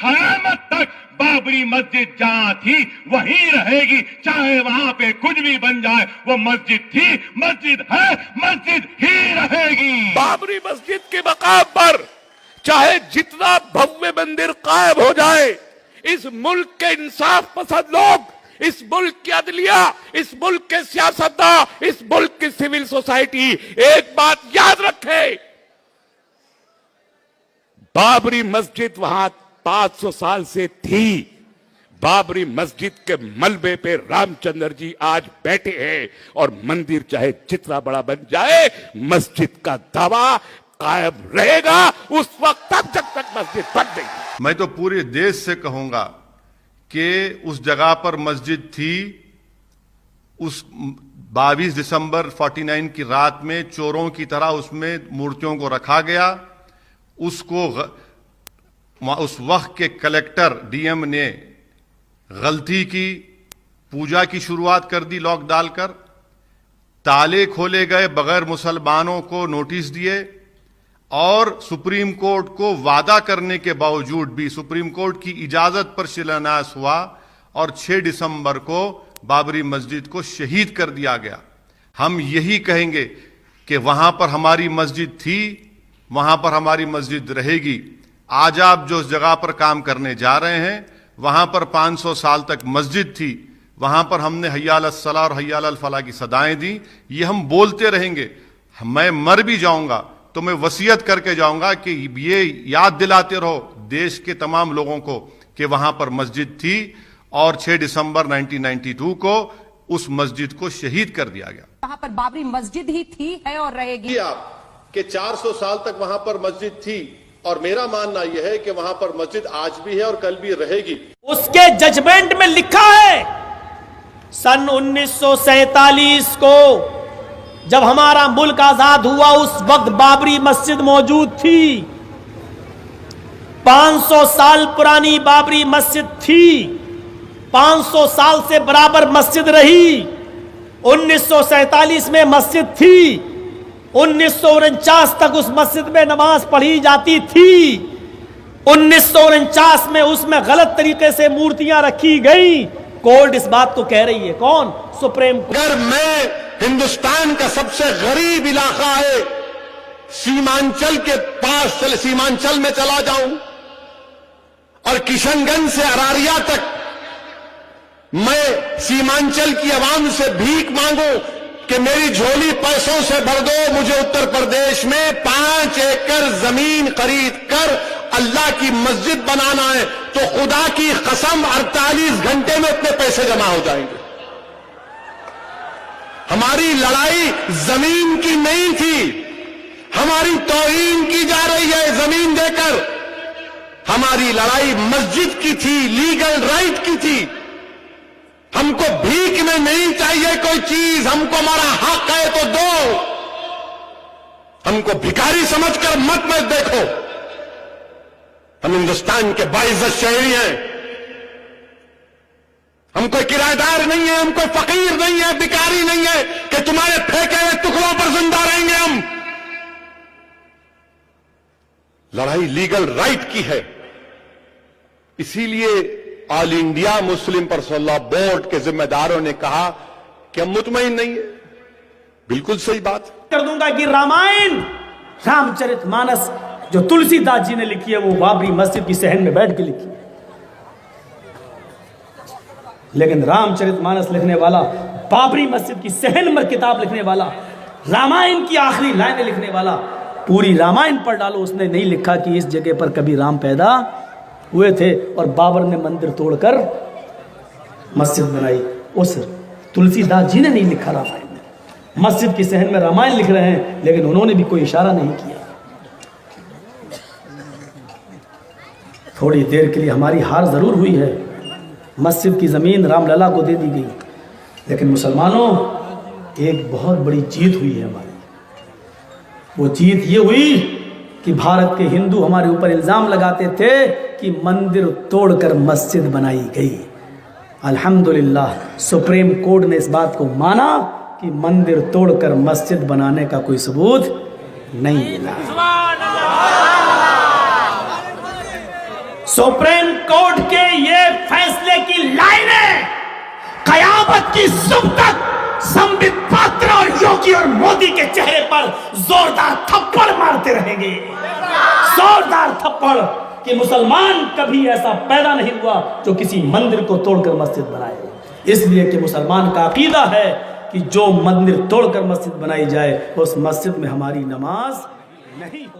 कयामत तक बाबरी मस्जिद जहां थी वहीं रहेगी, चाहे वहां पे कुछ भी बन जाए। वो मस्जिद थी, मस्जिद है, मस्जिद ही रहेगी। बाबरी मस्जिद के मकाम पर चाहे जितना भव्य मंदिर कायम हो जाए, इस मुल्क के इंसाफ पसंद लोग, इस मुल्क की अदलिया, इस मुल्क के सियासतदान, इस मुल्क की सिविल सोसाइटी एक बात याद रखे, बाबरी मस्जिद वहां 500 साल से थी। बाबरी मस्जिद के मलबे पे रामचंद्र जी आज बैठे हैं और मंदिर चाहे जितना बड़ा बन जाए, मस्जिद का दावा कायम रहेगा उस वक्त तक जब तक मस्जिद बन गई। मैं तो पूरे देश से कहूंगा कि उस जगह पर मस्जिद थी। उस 22 दिसंबर 49 की रात में चोरों की तरह उसमें मूर्तियों को रखा गया। उसको उस वक्त के कलेक्टर डीएम ने गलती की, पूजा की शुरुआत कर दी लॉक डालकर, ताले खोले गए, बगैर मुसलमानों को नोटिस दिए और सुप्रीम कोर्ट को वादा करने के बावजूद भी सुप्रीम कोर्ट की इजाजत पर शिलान्यास हुआ और 6 दिसंबर को बाबरी मस्जिद को शहीद कर दिया गया। हम यही कहेंगे कि वहां पर हमारी मस्जिद थी, वहां पर हमारी मस्जिद रहेगी। आज आप जो जगह पर काम करने जा रहे हैं, वहां पर 500 साल तक मस्जिद थी, वहां पर हमने हय्या अलस सलाह और हय्या अलल फलाह की सदाएं दी। ये हम बोलते रहेंगे। मैं मर भी जाऊंगा तो मैं वसीयत करके जाऊंगा कि ये याद दिलाते रहो देश के तमाम लोगों को कि वहां पर मस्जिद थी और 6 दिसंबर 1992 को उस मस्जिद को शहीद कर दिया गया। वहां पर बाबरी मस्जिद ही थी, है और रहेगी। आप कि 400 साल तक वहां पर मस्जिद थी और मेरा मानना यह है कि वहां पर मस्जिद आज भी है और कल भी रहेगी। उसके जजमेंट में लिखा है सन 1947 को जब हमारा मुल्क आजाद हुआ, उस वक्त बाबरी मस्जिद मौजूद थी। 500 साल पुरानी बाबरी मस्जिद थी, 500 साल से बराबर मस्जिद रही। 1947 में मस्जिद थी, 1949 तक उस मस्जिद में नमाज पढ़ी जाती थी। 1949 में उसमें गलत तरीके से मूर्तियां रखी गई। कोर्ट इस बात को कह रही है, कौन? Supreme court. अगर मैं हिंदुस्तान का सबसे गरीब इलाका है सीमांचल के पास सीमांचल में चला जाऊं और किशनगंज से अरारिया तक मैं सीमांचल की आवाम से भीख मांगूं कि मेरी झोली पैसों से भर दो, मुझे उत्तर प्रदेश में 5 एकड़ जमीन खरीद कर अल्लाह की मस्जिद बनाना है, तो खुदा की कसम 48 घंटे में इतने पैसे जमा हो जाएंगे। हमारी लड़ाई जमीन की नहीं थी, हमारी तौहीन की जा रही है जमीन देकर। हमारी लड़ाई मस्जिद की थी, लीगल राइट की थी। हमको भीख में नहीं चाहिए कोई चीज, हमको हमारा हक है तो दो। हमको भिखारी समझकर मत देखो। हम हिंदुस्तान के बाइज्जत शहरी हैं। हम कोई किराएदार नहीं है, हम कोई फकीर नहीं है, भिखारी नहीं है कि तुम्हारे फेंके हुए टुकड़ों पर जिंदा रहेंगे हम। लड़ाई लीगल राइट की है। इसीलिए all India Muslim personal law board के जिम्मेदारों ने कहा कि हम मुतमईन नहीं है। बिल्कुल सही बात कर दूंगा कि रामायण, रामचरितमानस जो तुलसीदास जी ने लिखी है, वो बाबरी मस्जिद की सहन में बैठ के लिखी है। लेकिन रामचरितमानस लिखने वाला, बाबरी मस्जिद की सहन में किताब लिखने वाला, रामायण की आखिरी लाइनें लिखने वाला, पूरी रामायण पढ़ डालो, उसने नहीं लिखा कि इस जगह पर कभी राम पैदा हुए थे और बाबर ने मंदिर तोड़कर मस्जिद बनाई। उस तुलसीदास जी ने नहीं लिखा रामायण में, मस्जिद की सहन में रामायण लिख रहे हैं, लेकिन उन्होंने भी कोई इशारा नहीं किया। थोड़ी देर के लिए हमारी हार जरूर हुई है, मस्जिद की जमीन रामलला को दे दी गई, लेकिन मुसलमानों एक बहुत बड़ी जीत हुई है हमारी। वो जीत ये हुई कि भारत के हिंदू हमारे ऊपर इल्जाम लगाते थे कि मंदिर तोड़कर मस्जिद बनाई गई। अल्हम्दुलिल्लाह सुप्रीम कोर्ट ने इस बात को माना कि मंदिर तोड़कर मस्जिद बनाने का कोई सबूत नहीं मिला। सुप्रीम कोर्ट के ये फैसले की लाइनें कयामत की सुबह तक संबित पात्रा और योगी और मोदी के चेहरे पर जोरदार थप्पड़ मारते रहेंगे, जोरदार थप्पड़, कि मुसलमान कभी ऐसा पैदा नहीं हुआ जो किसी मंदिर को तोड़कर मस्जिद बनाए। इसलिए कि मुसलमान का अकीदा है कि जो मंदिर तोड़कर मस्जिद बनाई जाए उस मस्जिद में हमारी नमाज नहीं हो।